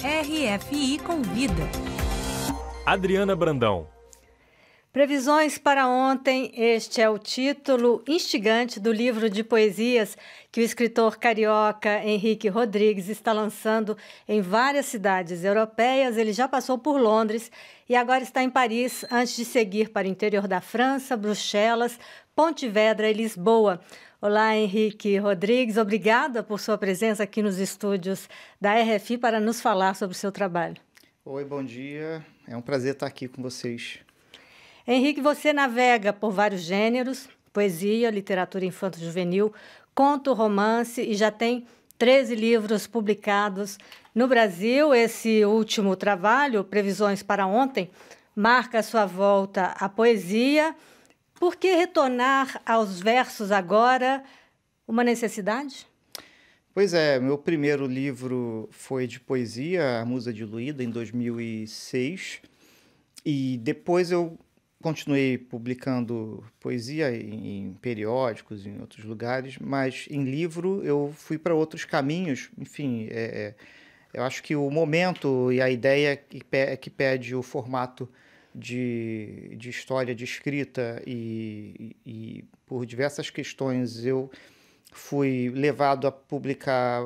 RFI Convida. Adriana Brandão. Previsões para ontem, este é o título instigante do livro de poesias que o escritor carioca Henrique Rodrigues está lançando em várias cidades europeias. Ele já passou por Londres e agora está em Paris, antes de seguir para o interior da França, Bruxelas, Pontevedra e Lisboa. Olá, Henrique Rodrigues, obrigada por sua presença aqui nos estúdios da RFI para nos falar sobre o seu trabalho. Oi, bom dia. É um prazer estar aqui com vocês. Henrique, você navega por vários gêneros, poesia, literatura infanto-juvenil, conto, romance, e já tem 13 livros publicados no Brasil. Esse último trabalho, Previsões para Ontem, marca a sua volta à poesia. Por que retornar aos versos agora? Uma necessidade? Pois é, meu primeiro livro foi de poesia, A Musa Diluída, em 2006. E depois eu continuei publicando poesia em periódicos, em outros lugares, mas em livro eu fui para outros caminhos. Enfim, eu acho que o momento e a ideia que pede o formato de história, de escrita, e por diversas questões eu fui levado a publicar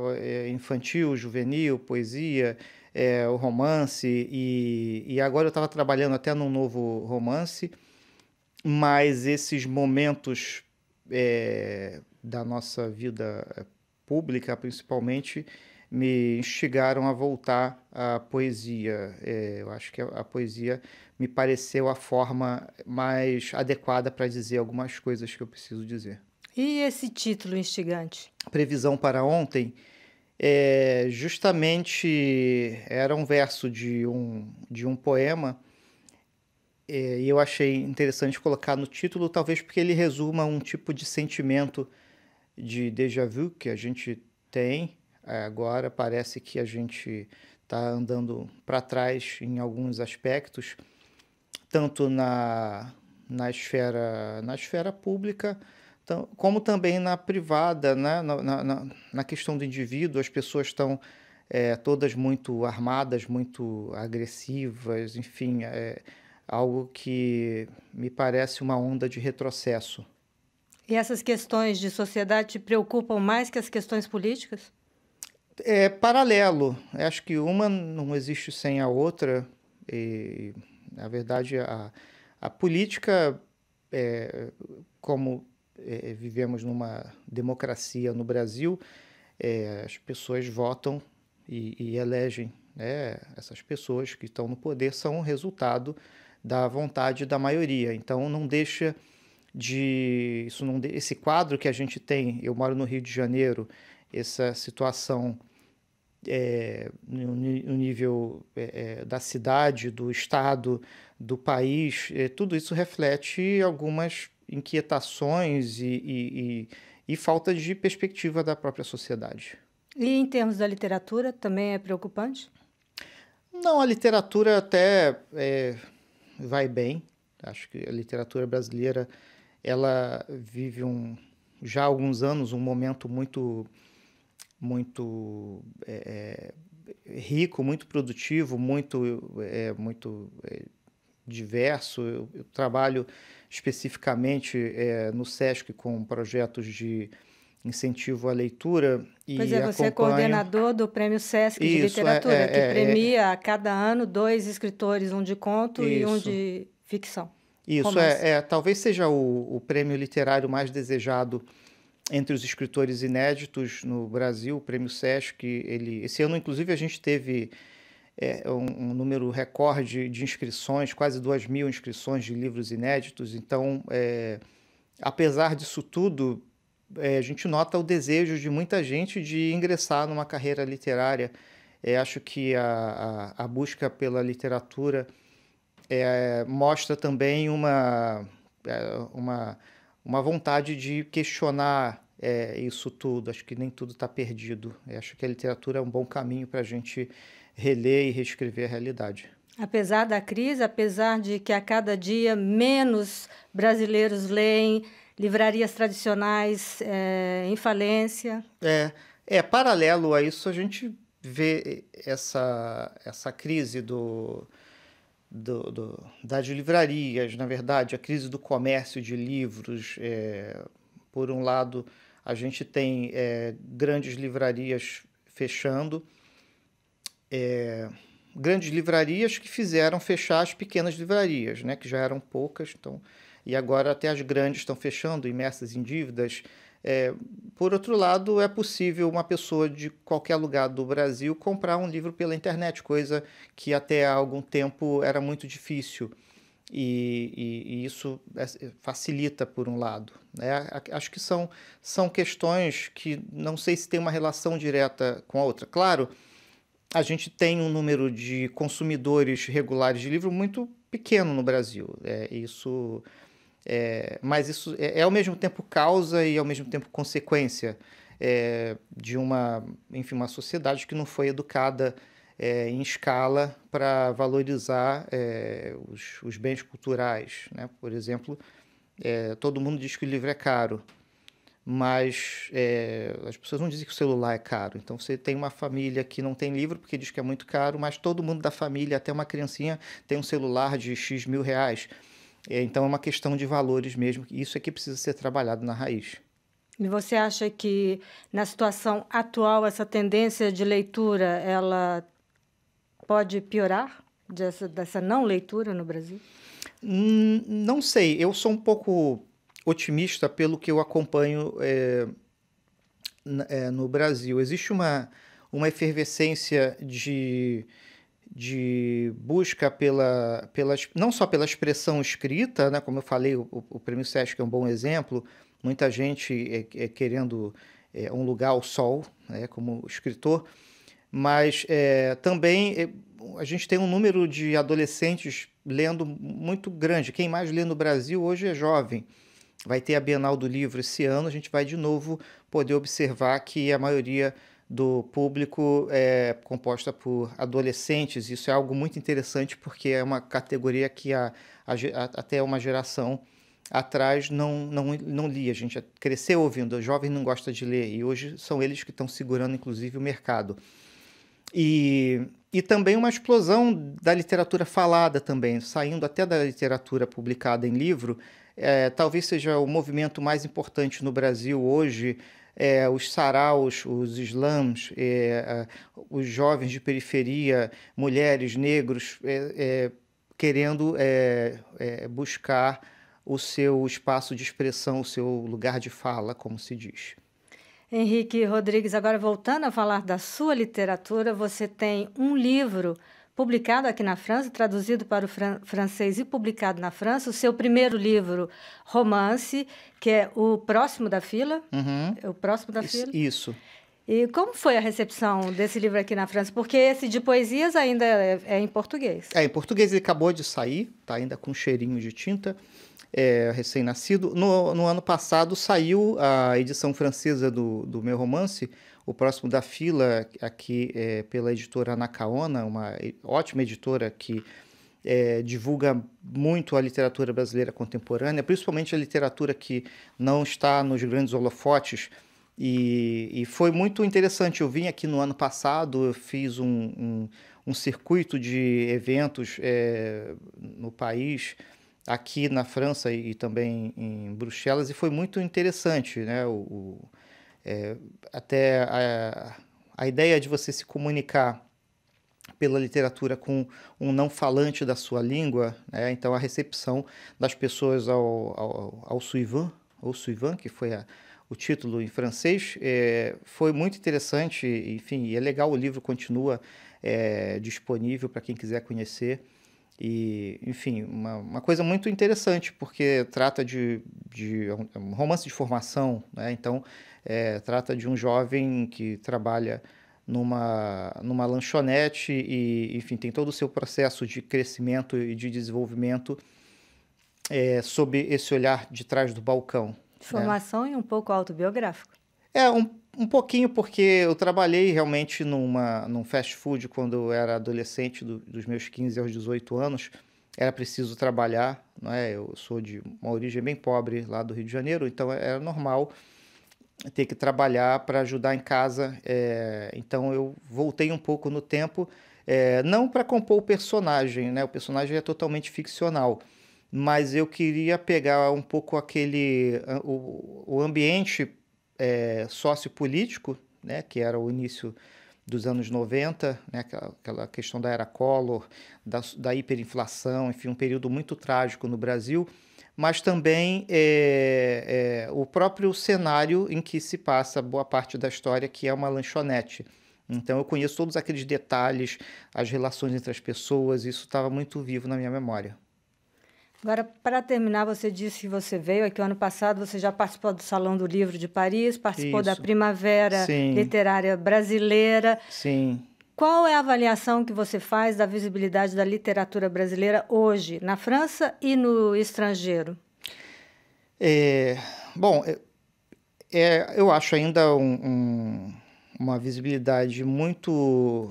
infantil, juvenil, poesia, o romance, e agora eu estava trabalhando até num novo romance, mas esses momentos da nossa vida pública, principalmente, me instigaram a voltar à poesia. Eu acho que a poesia me pareceu a forma mais adequada para dizer algumas coisas que eu preciso dizer. E esse título instigante? Previsão para Ontem, justamente era um verso de um poema, e eu achei interessante colocar no título, talvez porque ele resuma um tipo de sentimento de déjà vu que a gente tem. Agora parece que a gente está andando para trás em alguns aspectos, tanto na esfera pública, como também na privada, né? Na questão do indivíduo. As pessoas estão todas muito armadas, muito agressivas, enfim, algo que me parece uma onda de retrocesso. E essas questões de sociedade te preocupam mais que as questões políticas? É paralelo. Acho que uma não existe sem a outra. E, na verdade, a política, como vivemos numa democracia no Brasil, as pessoas votam e elegem, né? Essas pessoas que estão no poder são o resultado da vontade da maioria. Então, não deixa de... esse quadro que a gente tem, eu moro no Rio de Janeiro, essa situação no nível da cidade, do estado, do país, tudo isso reflete algumas inquietações e falta de perspectiva da própria sociedade. E em termos da literatura, também é preocupante? Não, a literatura até vai bem. Acho que a literatura brasileira, ela vive já há alguns anos um momento muito rico, muito produtivo, muito diverso. Eu trabalho especificamente no SESC com projetos de incentivo à leitura. Pois é, você é coordenador do Prêmio SESC de Literatura, que premia a cada ano 2 escritores, um de conto e um de ficção. Isso, talvez seja o prêmio literário mais desejado entre os escritores inéditos no Brasil, o Prêmio SESC. Esse ano, inclusive, a gente teve um número recorde de inscrições, quase 2.000 inscrições de livros inéditos. Então, apesar disso tudo, a gente nota o desejo de muita gente de ingressar numa carreira literária. Acho que a busca pela literatura mostra também uma vontade de questionar isso tudo. Acho que nem tudo está perdido. Acho que a literatura é um bom caminho para a gente reler e reescrever a realidade. Apesar da crise, apesar de que a cada dia menos brasileiros leem, livrarias tradicionais em falência. Paralelo a isso, a gente vê essa crise das livrarias, na verdade, a crise do comércio de livros. Por um lado, a gente tem grandes livrarias fechando, grandes livrarias que fizeram fechar as pequenas livrarias, né, que já eram poucas, então, e agora até as grandes estão fechando, imersas em dívidas. Por outro lado, é possível uma pessoa de qualquer lugar do Brasil comprar um livro pela internet, coisa que até há algum tempo era muito difícil. E isso facilita por um lado, né? Acho que são questões que não sei se tem uma relação direta com a outra. Claro, a gente tem um número de consumidores regulares de livro muito pequeno no Brasil. Mas isso é ao mesmo tempo causa e ao mesmo tempo consequência de uma sociedade que não foi educada em escala para valorizar os bens culturais, né? Por exemplo, todo mundo diz que o livro é caro, mas as pessoas não dizem que o celular é caro. Então você tem uma família que não tem livro porque diz que é muito caro, mas todo mundo da família, até uma criancinha, tem um celular de X mil reais. Então é uma questão de valores mesmo. Isso é que precisa ser trabalhado na raiz. E você acha que, na situação atual, essa tendência de leitura, ela pode piorar dessa não leitura no Brasil? Não sei. Eu sou um pouco otimista pelo que eu acompanho no Brasil. Existe uma efervescência de busca não só pela expressão escrita, né? Como eu falei, o Prêmio Sesc é um bom exemplo. Muita gente querendo um lugar ao sol, né, como escritor, mas também a gente tem um número de adolescentes lendo muito grande. Quem mais lê no Brasil hoje é jovem. Vai ter a Bienal do Livro esse ano, a gente vai de novo poder observar que a maioria do público é composta por adolescentes. Isso é algo muito interessante porque é uma categoria que até uma geração atrás não lia. A gente cresceu ouvindo, o jovem não gosta de ler, e hoje são eles que estão segurando, inclusive, o mercado. E também uma explosão da literatura falada também, saindo até da literatura publicada em livro. Talvez seja o movimento mais importante no Brasil hoje, os saraus, os slams, os jovens de periferia, mulheres, negros, querendo buscar o seu espaço de expressão, o seu lugar de fala, como se diz. Henrique Rodrigues, agora voltando a falar da sua literatura, você tem um livro publicado aqui na França, traduzido para o francês e publicado na França, o seu primeiro livro, romance, que é O Próximo da Fila. Uhum. O Próximo da Fila. Isso. E como foi a recepção desse livro aqui na França? Porque esse de poesias ainda é em português. Em português ele acabou de sair, está ainda com cheirinho de tinta, recém-nascido. No ano passado saiu a edição francesa do meu romance, O Próximo da Fila, aqui pela editora Anacaona, uma ótima editora que divulga muito a literatura brasileira contemporânea, principalmente a literatura que não está nos grandes holofotes. E foi muito interessante. Eu vim aqui no ano passado, eu fiz um circuito de eventos no país, aqui na França e também em Bruxelas, e foi muito interessante, né? Até a ideia de você se comunicar pela literatura com um não falante da sua língua, né? Então a recepção das pessoas ao suivant, que foi o título em francês, foi muito interessante. Enfim, e é legal, o livro continua disponível para quem quiser conhecer. E, enfim, uma coisa muito interessante, porque trata de um romance de formação, né? Então, trata de um jovem que trabalha numa lanchonete e, enfim, tem todo o seu processo de crescimento e de desenvolvimento sob esse olhar de trás do balcão. Formação e um pouco autobiográfico. Um pouquinho, porque eu trabalhei realmente num fast food quando eu era adolescente, dos meus 15 aos 18 anos. Era preciso trabalhar, não é? Eu sou de uma origem bem pobre lá do Rio de Janeiro, então era normal. ter que trabalhar para ajudar em casa. Então eu voltei um pouco no tempo, não para compor o personagem, né? O personagem é totalmente ficcional, mas eu queria pegar um pouco o ambiente sociopolítico, né? Que era o início dos anos 90, né? Aquela questão da era Collor, da hiperinflação, enfim, um período muito trágico no Brasil, mas também o próprio cenário em que se passa boa parte da história, que é uma lanchonete. Então eu conheço todos aqueles detalhes, as relações entre as pessoas, isso estava muito vivo na minha memória. Agora, para terminar, você disse que você veio aqui o ano passado, você já participou do Salão do Livro de Paris, participou da Isso. Primavera Sim. Literária Brasileira. Sim. Qual é a avaliação que você faz da visibilidade da literatura brasileira hoje, na França e no estrangeiro? Bom, eu acho ainda uma visibilidade muito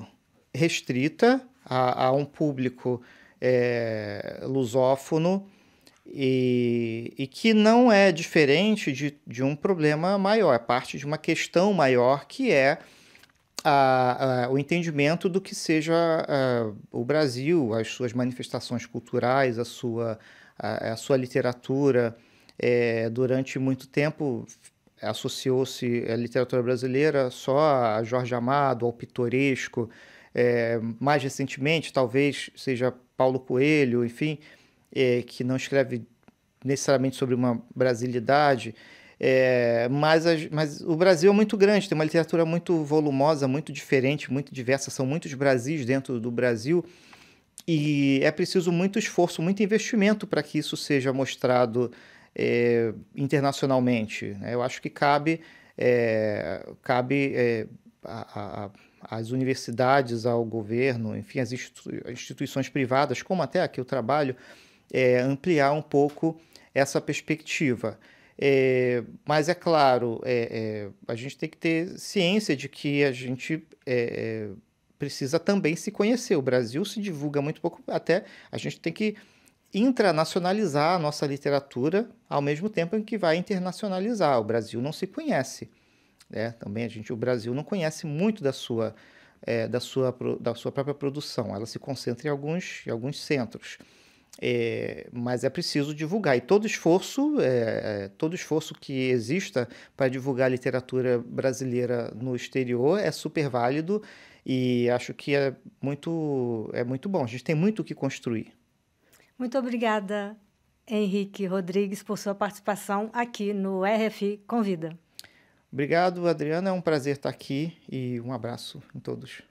restrita a um público lusófono e que não é diferente de um problema maior, é parte de uma questão maior que é o entendimento do que seja o Brasil, as suas manifestações culturais, a sua literatura. Durante muito tempo associou-se a literatura brasileira só a Jorge Amado, ao pitoresco. Mais recentemente, talvez seja Paulo Coelho, enfim, que não escreve necessariamente sobre uma brasilidade. Mas o Brasil é muito grande, tem uma literatura muito volumosa, muito diferente, muito diversa, são muitos Brasis dentro do Brasil e é preciso muito esforço, muito investimento para que isso seja mostrado internacionalmente, né? Eu acho que cabe às universidades, ao governo, enfim, às instituições privadas, como até aqui eu trabalho, ampliar um pouco essa perspectiva. Mas é claro, a gente tem que ter ciência de que a gente precisa também se conhecer. O Brasil se divulga muito pouco, até a gente tem que internacionalizar a nossa literatura ao mesmo tempo em que vai internacionalizar. O Brasil não se conhece, né? Também o Brasil não conhece muito da sua própria produção. Ela se concentra em alguns centros. Mas é preciso divulgar, e todo esforço que exista para divulgar a literatura brasileira no exterior é super válido e acho que é muito bom. A gente tem muito o que construir. Muito obrigada, Henrique Rodrigues, por sua participação aqui no RFI Convida. Obrigado, Adriana. É um prazer estar aqui e um abraço em todos.